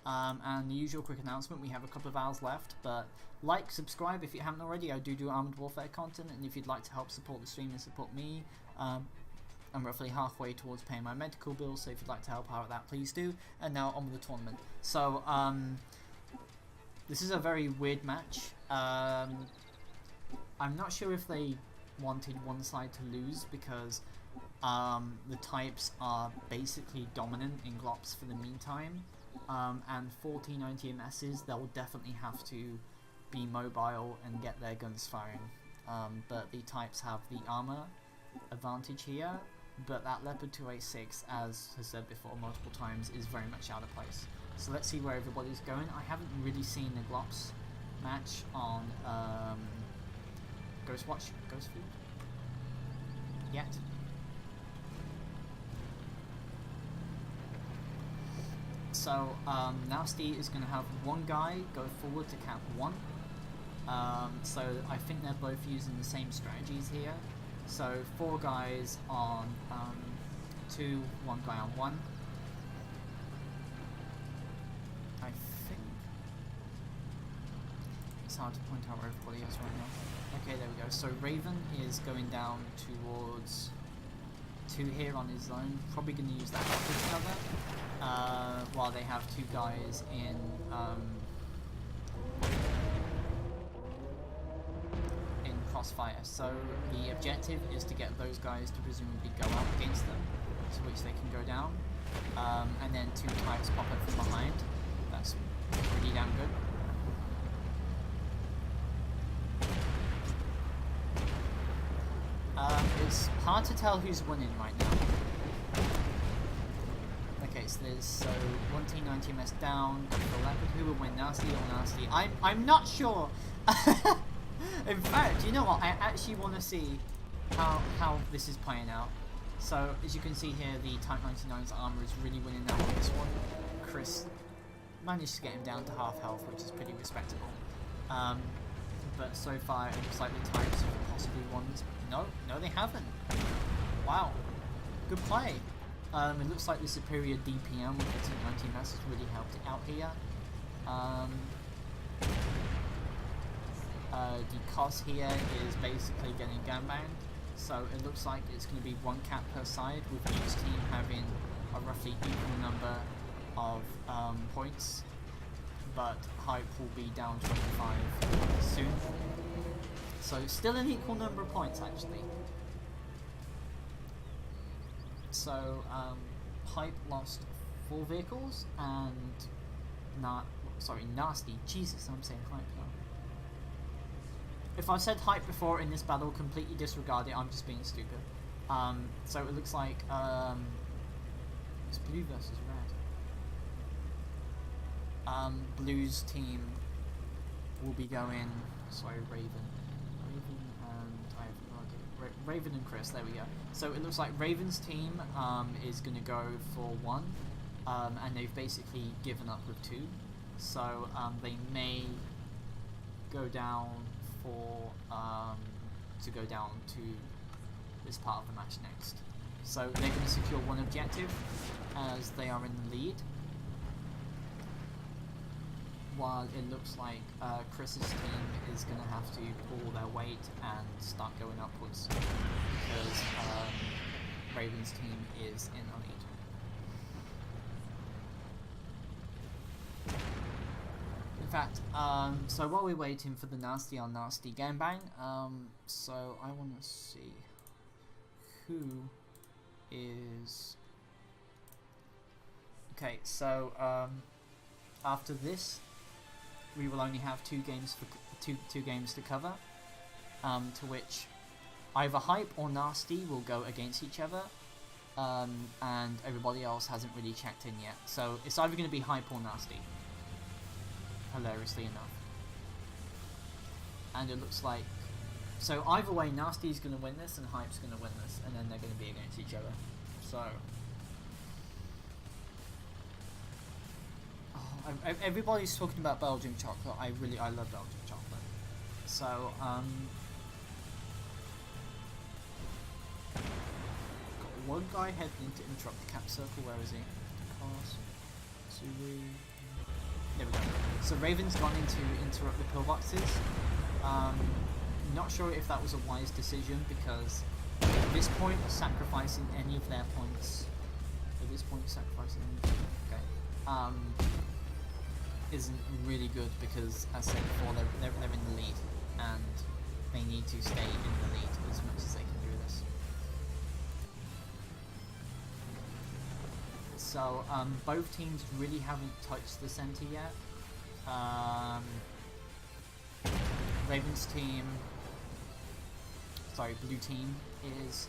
And the usual quick announcement, we have a couple of hours left, but like, subscribe if you haven't already. I do Armored Warfare content, and if you'd like to help support the stream and support me, I'm roughly halfway towards paying my medical bills, so if you'd like to help out with that, please do. And now on with the tournament. So, this is a very weird match. I'm not sure if they wanted one side to lose, because the types are basically dominant in Glops for the meantime. And 14 ITMSs, they'll definitely have to be mobile and get their guns firing. But the types have the armor advantage here, but that Leopard 286, as has said before multiple times, is very much out of place. So let's see where everybody's going. I haven't really seen the Glops match on Ghostfield yet. So Nasty is going to have one guy go forward to cap 1. So I think they're both using the same strategies here. So 4 guys on 2, 1 guy on 1. I think it's hard to point out where everybody is right now. Okay, there we go. So Raven is going down towards 2 here on his own. Probably going to use that rocket cover, while they have 2 guys in crossfire. So the objective is to get those guys to presumably go up against them, to which they can go down, and then 2 types pop up from behind. That's pretty damn good. It's hard to tell who's winning right now. Okay, so there's one team 90 ms down. The Leopard, who will win, Nasty or Nasty? I'm not sure. In fact, you know what? I actually want to see how this is playing out. So as you can see here, the Type 99's armor is really winning out on this one. Chris managed to get him down to half health, which is pretty respectable. But so far it looks like the Types have possibly won this. No, they haven't. Wow, good play. It looks like the superior DPM with the T19 has really helped it out here. The COS here is basically getting gangbanged, so it looks like it's going to be 1 cap per side, with each team having a roughly equal number of points, but Hype will be down 25 soon. So still an equal number of points actually. So Hype lost 4 vehicles and Nasty. Jesus, I'm saying Hype now. If I said Hype before in this battle, completely disregard it. I'm just being stupid. So it looks like it's blue versus red. Blue's team will be going. Sorry, Raven and I have no idea. Raven and Chris. There we go. So it looks like Raven's team is going to go for 1, and they've basically given up with 2. So they may go down for to go down to this part of the match next. So they're going to secure 1 objective as they are in the lead, while it looks like Chris's team is going to have to pull their weight and start going upwards, because Raven's team is in the lead. In fact, so while we're waiting for the Nasty on Nasty gangbang, so I want to see who is... Okay, so after this, we will only have 2 games for two games to cover, to which either Hype or Nasty will go against each other, and everybody else hasn't really checked in yet. So it's either going to be Hype or Nasty, hilariously enough. And it looks like, so either way, Nasty's going to win this and Hype's going to win this, and then they're going to be against each other. So everybody's talking about Belgian chocolate. I love Belgian chocolate. So got 1 guy heading to interrupt the cap circle. Where is he? Cars, Suri. So Raven's gone in to interrupt the pillboxes. Not sure if that was a wise decision, because at this point sacrificing any of their points isn't really good, because as I said before, they're in the lead and they need to stay in the lead as much as they can do this. So both teams really haven't touched the center yet. Raven's team, sorry, blue team is,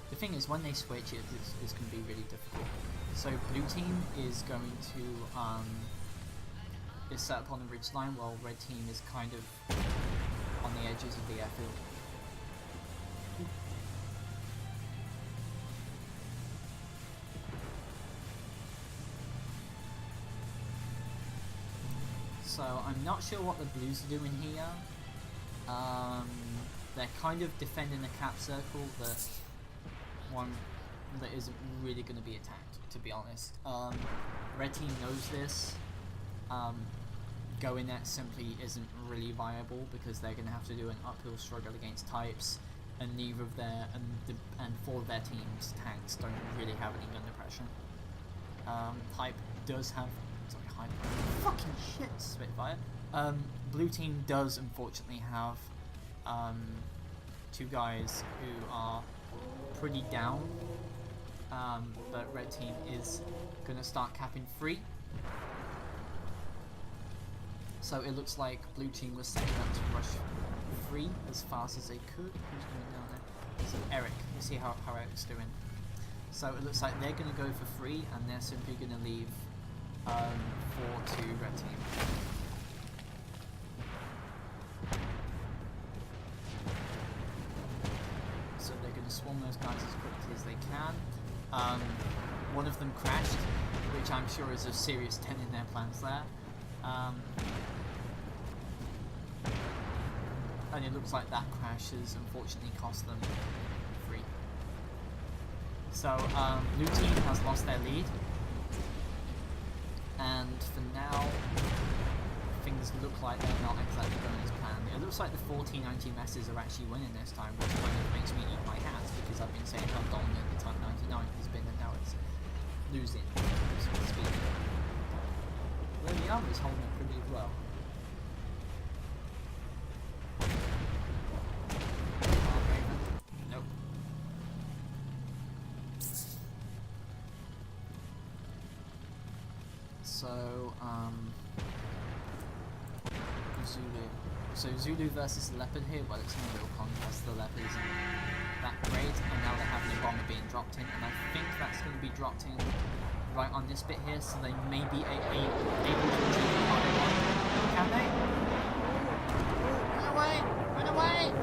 the thing is when they switch it's going to be really difficult. So blue team is going to is set up on the ridge line, while red team is kind of on the edges of the airfield. So I'm not sure what the blues are doing here. They're kind of defending a cap circle that isn't really going to be attacked, to be honest. Red team knows this. Going net simply isn't really viable, because they're going to have to do an uphill struggle against types, and neither of their and four of their teams' tanks don't really have any gun depression. Hype does have. Sorry, Hype. Fucking shit, Spitfire. Blue team does unfortunately have two guys who are pretty down, but red team is gonna start capping 3. So it looks like blue team was setting up to rush 3 as fast as they could. Who's going down there? So Eric, you see how Eric's doing. So it looks like they're gonna go for 3, and they're simply gonna leave 4 to red team. So they're going to swarm those guys as quickly as they can. One of them crashed, which I'm sure is a serious dent in their plans there. And it looks like that crash has unfortunately cost them 3. So blue team has lost their lead. And for now, things look like they're not exactly going as planned. It looks like the 14-19 messes are actually winning this time, which kind of makes me eat my hat, because I've been saying how dominant the Type 99 has been, and now it's losing, so to speak. Well, the armor is holding it pretty well. Nope. So, Zulu. So Zulu versus Leopard here, well, it's no real contest. The Leopard isn't that great, and now they're having a bomber being dropped in, and I think that's going to be dropped in right on this bit here, so they may be able to achieve the part they want. Can they? Run away! Run away!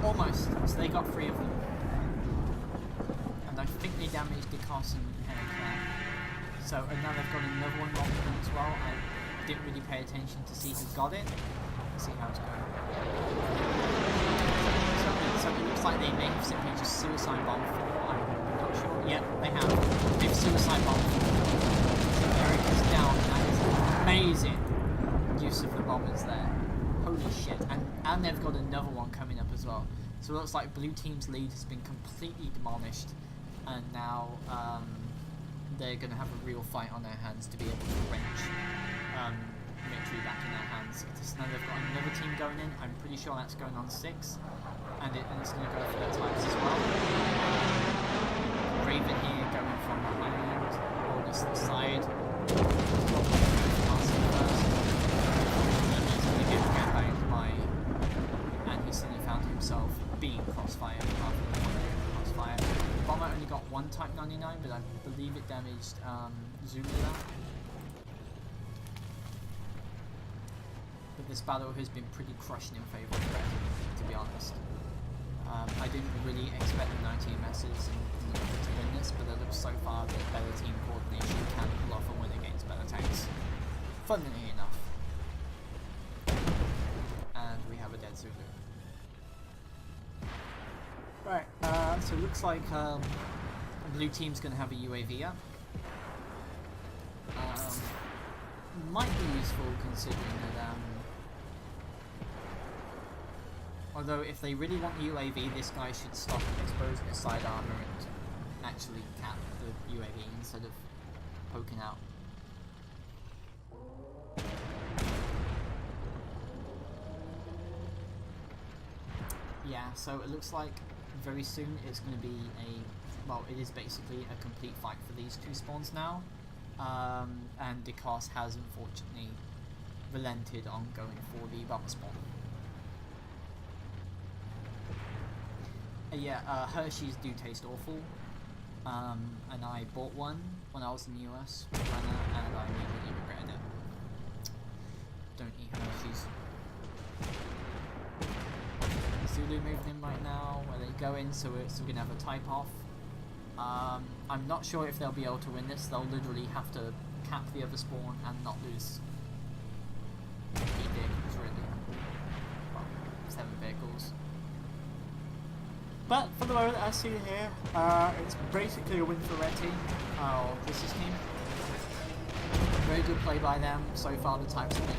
Almost. So they got 3 of them. And I think they damaged the Carson Hennig there. So, and now they've got another one locked in as well. I didn't really pay attention to see who got it. Let's see how it's going. So it looks like they may have simply just suicide bombed 4. I'm not sure. Yeah, they have. They've suicide bombed 4. So Eric is down. That is amazing use of the bombers there. Holy shit. And they've got another one coming up as well. So it looks like blue team's lead has been completely demolished. And now, they're going to have a real fight on their hands to be able to wrench victory back in their hands. So now they've got another team going in. I'm pretty sure that's going on 6, and it's going to go for their types as well. Raven here going from behind, or just the side. Passing first. He's going to get gangbanged by, and he suddenly found himself being crossfired after the crossfire. Bomber only got 1 Type 99, but I believe it damaged Zulu there. But this battle has been pretty crushing in favour of red, to be honest. I didn't really expect the 19 messes and the to win this, but it looks so far that better team coordination can pull off a win against better tanks. Funnily enough. And we have a dead Zulu. Right, so it looks like blue team's going to have a UAV up. Might be useful considering that, although if they really want the UAV, this guy should stop exposing his side armor and actually cap the UAV instead of poking out. Yeah, so it looks like very soon it's going to be well, it is basically a complete fight for these two spawns now. And Doct has unfortunately relented on going for the bubble spawn. Hershey's do taste awful, and I bought one when I was in the US, and I immediately regretted it. Don't eat Hershey's. Zulu moving in right now, where they go in, so we're going to have a type off. I'm not sure if they'll be able to win this. They'll literally have to cap the other spawn and not lose 8 vehicles, really. Well, 7 vehicles. But for the moment, as seen here, it's basically a win for Red Team. This is team. Very good play by them. So far, the types have been,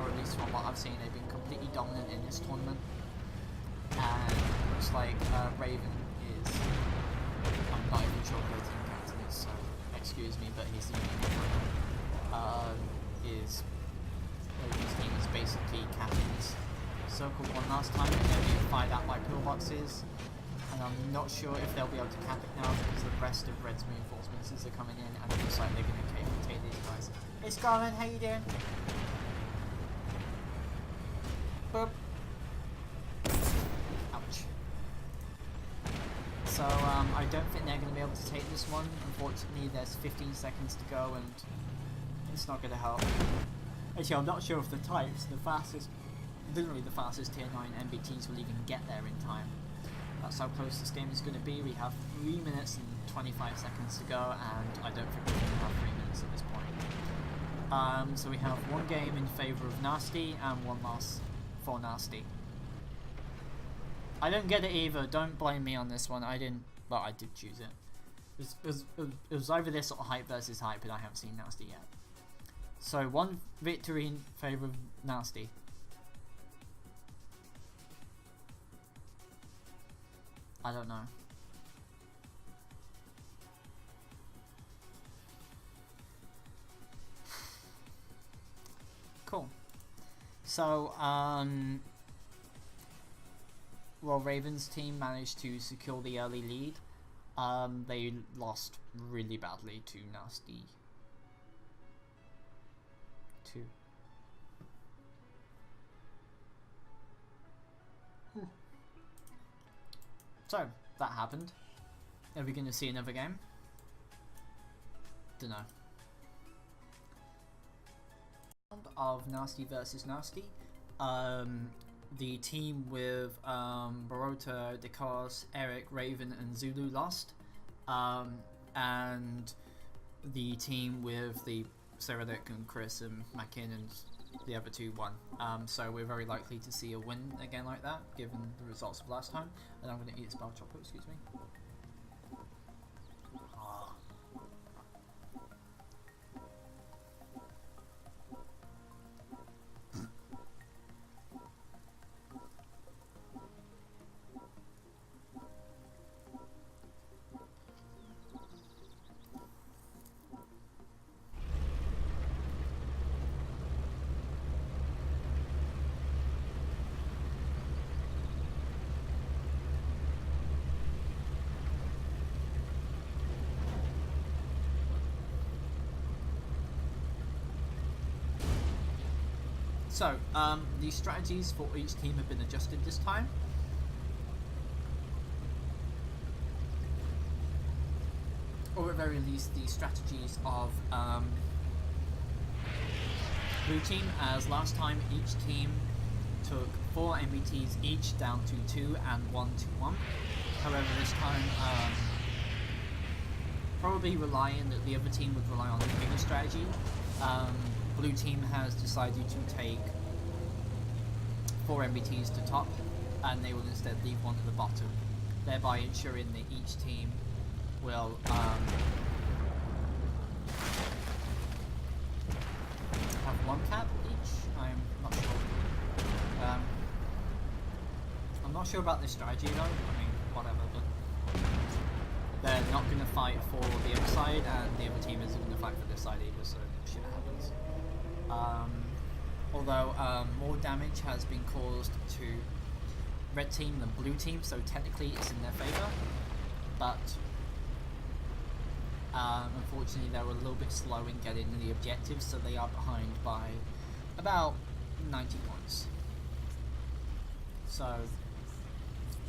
or at least from what I've seen, they've been completely dominant in this tournament. And it looks like Raven is, I'm not even sure who the team captain is, so excuse me, but he's the only Raven's team is basically capping this circle one last time, and they're being fired out by pillboxes, and I'm not sure if they'll be able to cap it now because the rest of Red's reinforcements are coming in, and it looks like they're going to take these guys. It's Garmin, how you doing? Boop. So I don't think they're going to be able to take this one. Unfortunately, there's 15 seconds to go, and it's not going to help. Actually, I'm not sure if the types, literally the fastest tier 9 MBTs will even get there in time. That's how close this game is going to be. We have 3 minutes and 25 seconds to go, and I don't think we're going to have 3 minutes at this point. So we have one game in favour of Nasty and one loss for Nasty. I don't get it either. Don't blame me on this one. I didn't. Well, I did choose it. It was either this or hype versus hype, and I haven't seen Nasty yet. So one victory in favour of Nasty. I don't know. Cool. So well, Raven's team managed to secure the early lead. They lost really badly to Nasty 2. So, that happened. Are we going to see another game? Dunno. Of Nasty versus Nasty. The team with Barota, Doct, Eric, Raven and Zulu lost. And the team with the Cyrillic and Chris and Makin and the other two won. So we're very likely to see a win again like that, given the results of last time. And I'm going to eat a spell chopper, excuse me. So, the strategies for each team have been adjusted this time. Or at very least, the strategies of blue team, as last time each team took 4 MBTs each down to 2 and 1 to 1. However, this time, probably relying that the other team would rely on the bigger strategy. Blue team has decided to take 4 MBTs to top, and they will instead leave 1 at the bottom, thereby ensuring that each team will have one cap each. I'm not sure. I'm not sure about this strategy though. I mean, whatever. But they're not going to fight for the other side, and the other team isn't going to fight for this side either. So shit happens. Although more damage has been caused to red team than blue team, so technically it's in their favour. But unfortunately, they were a little bit slow in getting the objectives, so they are behind by about 90 points. So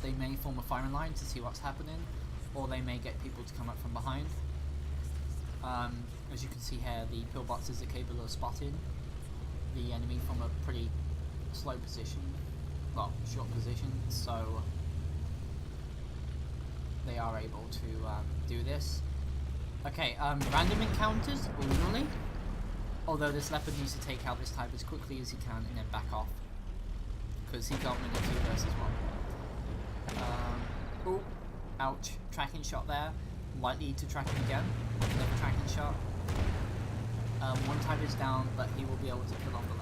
they may form a firing line to see what's happening, or they may get people to come up from behind. As you can see here, the pillboxes are capable of spotting the enemy from a pretty slow position, well, short position, so they are able to do this. Okay, random encounters, really? Although this leopard needs to take out this type as quickly as he can and then back off, because he can't win a 2 versus 1. Ooh, ouch, tracking shot there, likely to track him again, another tracking shot. One type is down, but he will be able to kill off the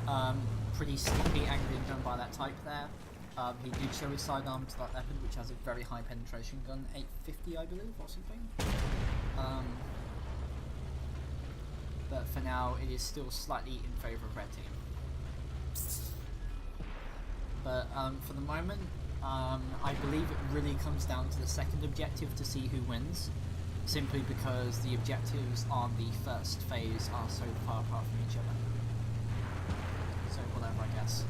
leopard. Pretty sneaky angling done by that type there. He did show his sidearm to that leopard, which has a very high penetration gun, 850 I believe, or something. But for now, it is still slightly in favour of red team. But for the moment, I believe it really comes down to the second objective to see who wins, simply because the objectives on the first phase are so far apart from each other. So whatever, I guess.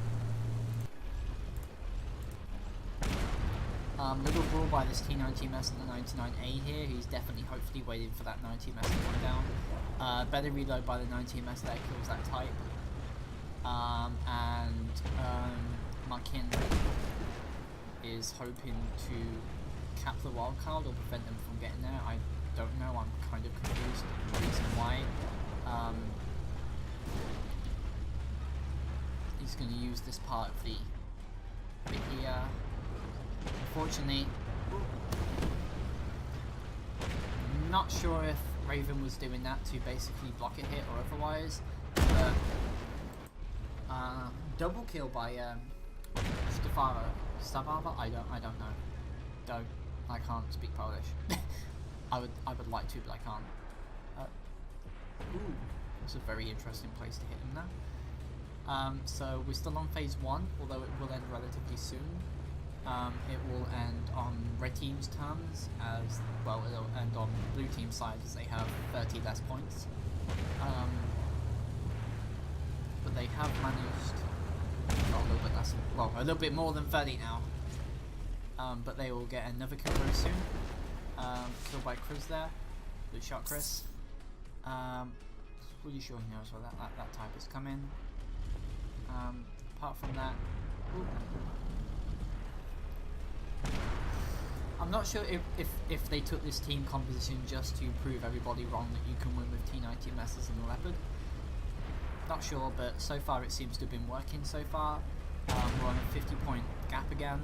Little brawl by this T90MS and the 99A here. He's definitely, hopefully, waiting for that 90MS to come down. Better reload by the 90MS there, kills that type. Markin is hoping to cap the wildcard or prevent them from getting there. I don't know, I'm kind of confused the reason why. He's going to use this part of the bit here. Unfortunately, I'm not sure if Raven was doing that to basically block a hit or otherwise, but double kill by Stavava? I don't know. I can't speak Polish. I would like to, but I can't. Ooh, that's a very interesting place to hit him now. So we're still on phase 1, although it will end relatively soon. It will end on red team's terms, as well. It'll end on blue team's side as they have 30 less points. But they have managed. Not a little bit less, well, a little bit more than 30 now. But they will get another kill very soon. Killed by Chris there. Good shot, Chris. Pretty sure he knows where that type is coming. Apart from that, ooh. I'm not sure if they took this team composition just to prove everybody wrong that you can win with T90 messes and the leopard. Not sure, but so far it seems to have been working so far. We're on a 50-point gap again,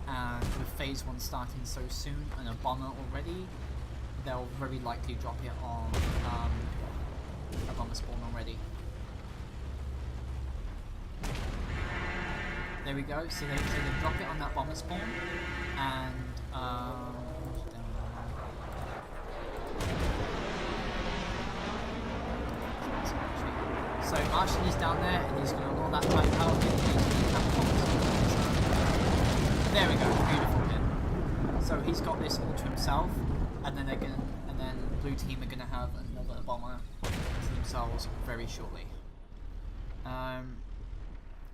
and with phase 1 starting so soon and a bomber already, they'll very likely drop it on a bomber spawn already. There we go, so they drop it on that bomber spawn, and so Martian is down there, and he's going to ignore that type power hit, and he's going to have bombs. There we go, beautiful hit. So he's got this all to himself, and then blue team are going to have another bomber to themselves very shortly.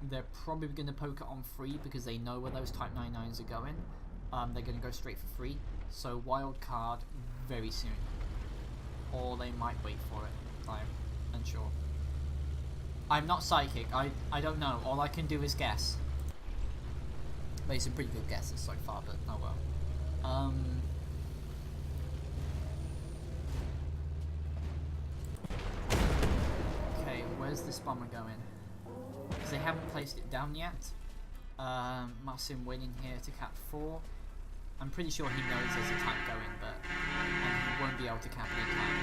They're probably going to poke it on free because they know where those Type 99s are going. They're going to go straight for free. So wild card very soon. Or they might wait for it. I'm unsure. I'm not psychic. I don't know. All I can do is guess. Made some pretty good guesses so far, but oh well. Okay, where's this bomber going? They haven't placed it down yet. Marcin winning here to cap 4. I'm pretty sure he knows there's a tank going, but and he won't be able to cap it in time.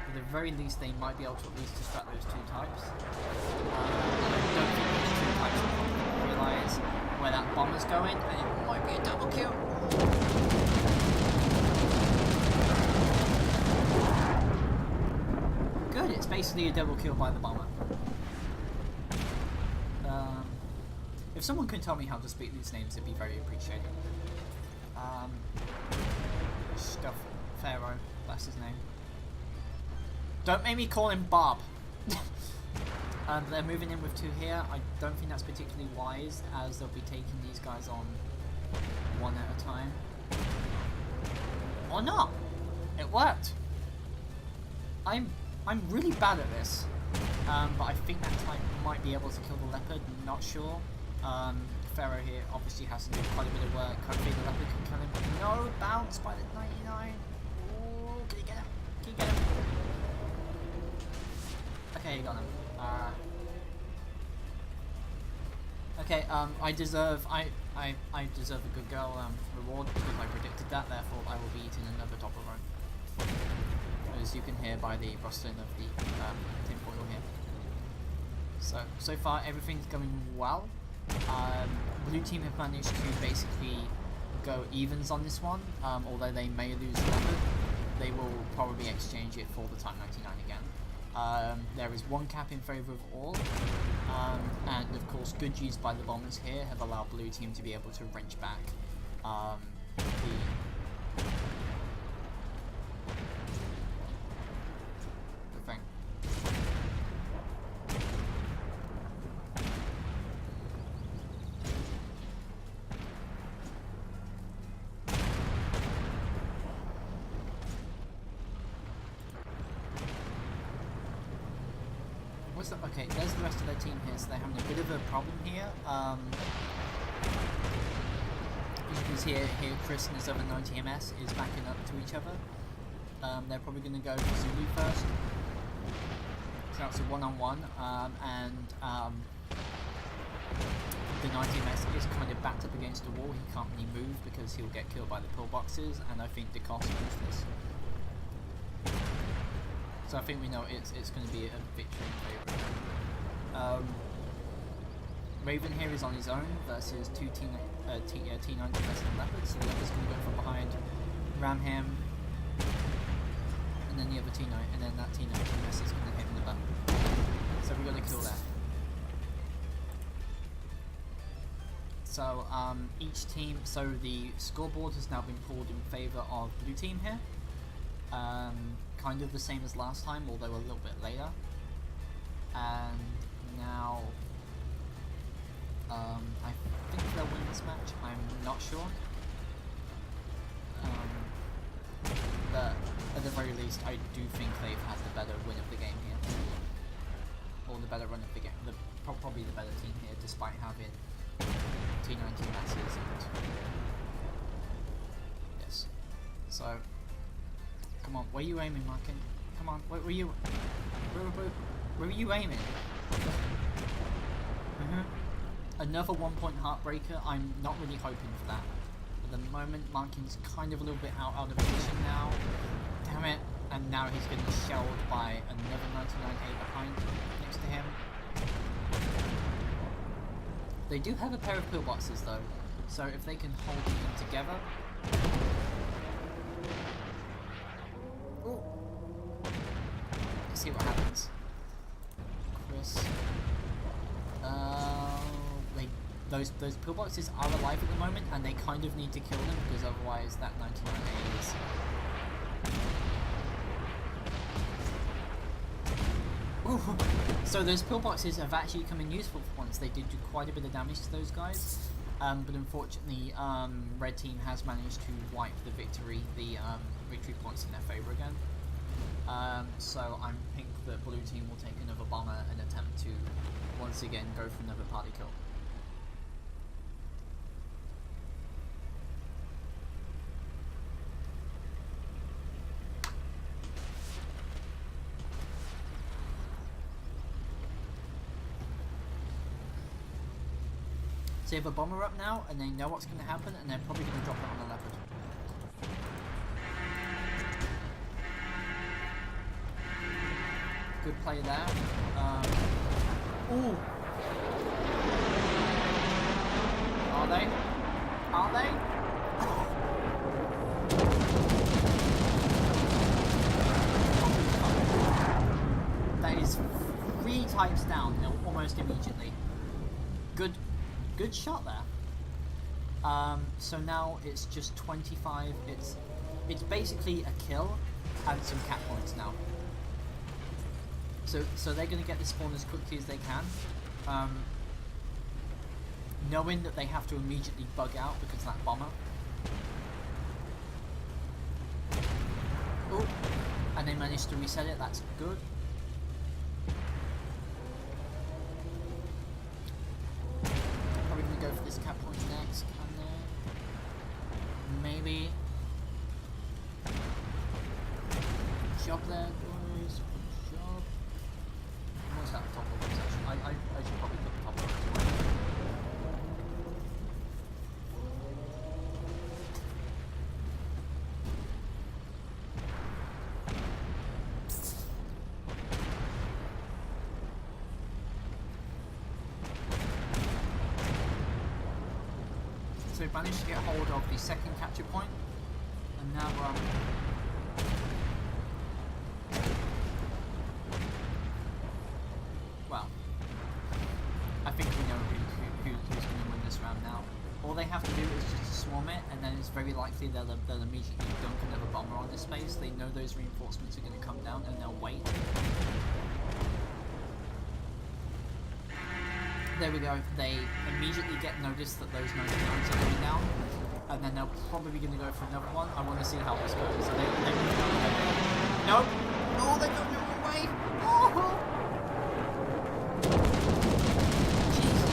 At the very least, they might be able to at least distract those 2 types. I don't think those 2 types will realise where that bomber's going, and it might be a double kill. Good, it's basically a double kill by the bomber. If someone can tell me how to speak these names, it'd be very appreciated. Scuff Pharaoh, that's his name. Don't make me call him Bob. They're moving in with 2 here. I don't think that's particularly wise, as they'll be taking these guys on 1 at a time. Or not! It worked! I'm really bad at this. But I think that type might be able to kill the leopard, not sure. Pharaoh here obviously has to do quite a bit of work. Hopefully the leopard can kill him. No, bounce by the 99. Ooh, can you get him? Can you get him? Okay, you got him. Okay, I deserve a good girl reward because I predicted that. Therefore, I will be eating another Toblerone, as you can hear by the rustling of the tinfoil here. So far everything's going well. Blue team have managed to basically go evens on this one, although they may lose the leopard. They will probably exchange it for the Type 99 again. There is 1 cap in favour of all, and of course good use by the bombers here have allowed blue team to be able to wrench back the thing. Okay, there's the rest of their team here, so they're having a bit of a problem here. You can see here Chris and his other 90 MS is backing up to each other. They're probably going to go for Zulu first. So that's a 1-on-1, and the 90 MS is kind of backed up against the wall. He can't really move because he'll get killed by the pillboxes, and I think the cost is this. So I think we know it's going to be a victory in favour. Raven here is on his own versus 2 T90 Leopards, so the Leopard's going to go from behind, ram him, and then the other T9, and then that T90 is going to hit in the butt. So we got a kill there. So each team, so the scoreboard has now been pulled in favour of blue team here. Kind of the same as last time, although a little bit later. And now, I think they'll win this match. I'm not sure. But at the very least, I do think they've had the better win of the game here, or the better run of the game. Probably the better team here, despite having T19 masses and yes. So. Come on, where are you aiming, Markin? Come on, where were you? Where were you aiming? Another 1-point heartbreaker. I'm not really hoping for that. At the moment, Markin's kind of a little bit out of position now. Damn it! And now he's getting shelled by another 99A behind, next to him. They do have a pair of pillboxes though, so if they can hold them together. Ooh. Let's see what happens. Chris. Those pillboxes are alive at the moment, and they kind of need to kill them because otherwise that 99A is. Ooh. So those pillboxes have actually come in useful for once. They did do quite a bit of damage to those guys. But unfortunately, red team has managed to wipe the victory points in their favour again. So I think that blue team will take another bomber and attempt to once again go for another party kill. So you have a bomber up now, and they know what's going to happen, and they're probably going to drop it on the leopard. Good play there. Ooh. Are they? Are they? That is 3 types down, almost immediately. Good shot there. So now it's just 25. It's basically a kill and some cap points now. So they're going to get the spawn as quickly as they can, knowing that they have to immediately bug out because of that bomber. Oh, and they managed to reset it. That's good. Probably going to go for this cap point next, and then maybe job there, boys. Job. What's that top of this actually? I should probably put the top of it as well. So we managed to get hold of the second capture point, and now well, I think we know who's going to win this round now. All they have to do is just swarm it, and then it's very likely they'll immediately dunk another bomber on this space. They know those reinforcements are going to come down, and they'll wait. There we go. They immediately get noticed that those 99s are going down, and then they're probably going to go for another one. I want to see how this goes. So they nope. Oh, they got no way. Oh. Jesus.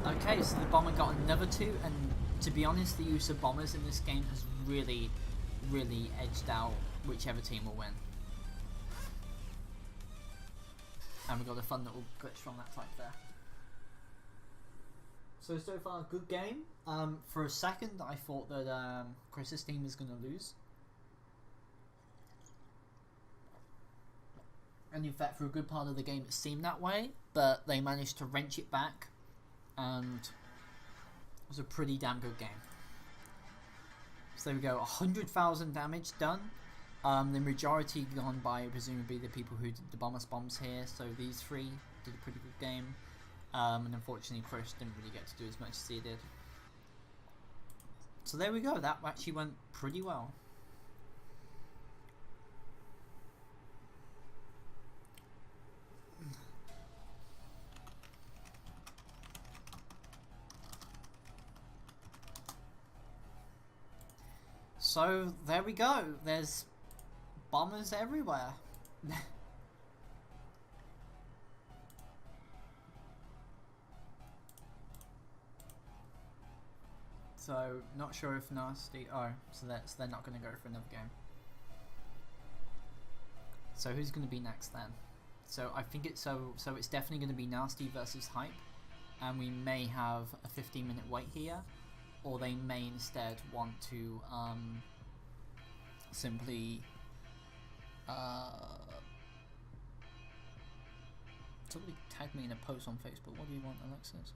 Okay, so the bomber got another 2, and to be honest, the use of bombers in this game has really, really edged out whichever team will win. And we got a fun little glitch from that type there. So far, good game. For a second, I thought that Chris's team was going to lose. And in fact, for a good part of the game, it seemed that way. But they managed to wrench it back. And it was a pretty damn good game. So there we go, 100,000 damage done. The majority gone by presumably the people who did the bombers bombs here, so these 3 did a pretty good game, and unfortunately Chris didn't really get to do as much as he did. So there we go, that actually went pretty well. So there we go, there's bombers everywhere. So not sure if Nasty. Oh, so they're not going to go for another game. So who's going to be next then? So I think it's so it's definitely going to be Nasty versus Hype, and we may have a 15-minute wait here, or they may instead want to simply. Somebody tagged me in a post on Facebook. What do you want, Alexis?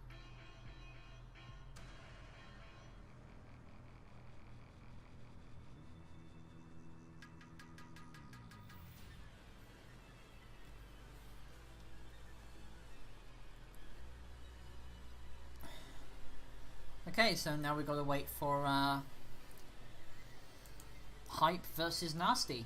Okay, so now we've got to wait for Hype versus Nasty.